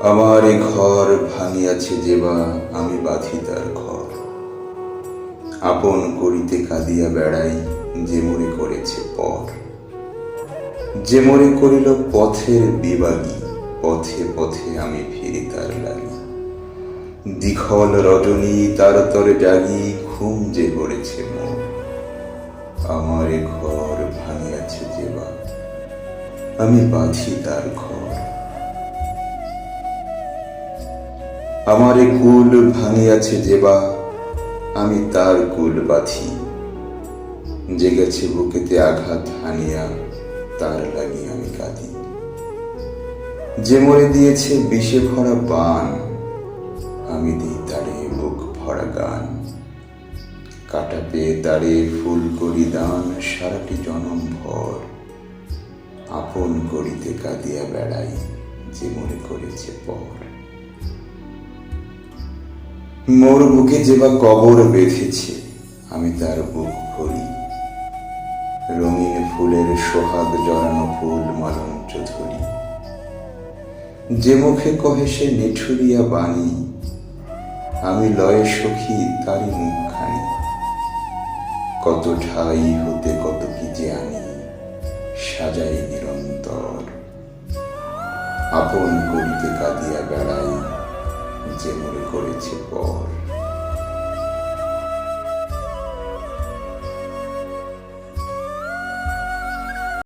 আমার এ ঘর ভাঙিয়াছে যেবা, আমি বাঁধি তার ঘর। আপন করিতে কাঁদিয়া বেড়াই, যে মোরে করেছে পর। যে মোরে করিল পথের বিবাগী, পথে পথে আমি ফিরি তার লাগি। দীঘল রজনী তার তরে জাগি, ঘুম যে করেছে মোর। আমার এ ঘর ভাঙিয়াছে যেবা, আমি বাঁধি তার ঘর। আমার এ কুল ভাঙিয়াছে যেবা, আমি তার কুল বাঁধি। জেগেছে বুকেতে আঘাত হানিয়া, তার লাগি আমি কাঁদি। যে মরে দিয়েছে বিষে ভরা বান, আমি দিই তারে বুক ভরা গান। কাটা পেয়ে তারে ফুল করি দান, সারাটি জনম ভর। আপন করিতে কাঁদিয়া বেড়াই, যে মরে করেছে পর। মোর বুকে যেবা কবর বেঁধেছে, আমি তার বুক ভরি। রঙিন ফুলের সোহাগ জড়ানো ফুল মালঞ্চ ধরি। যে মুখে কহে সে নিঠুরিয়া বাণী, আমি লয়ে সখী তারি মুখখানি। কত ঠাই হতে কত কি যে আনি, সাজাই নিরন্তর। আপন করিতে কাঁদিয়া বেড়াই, যে মোরে করেছে পর।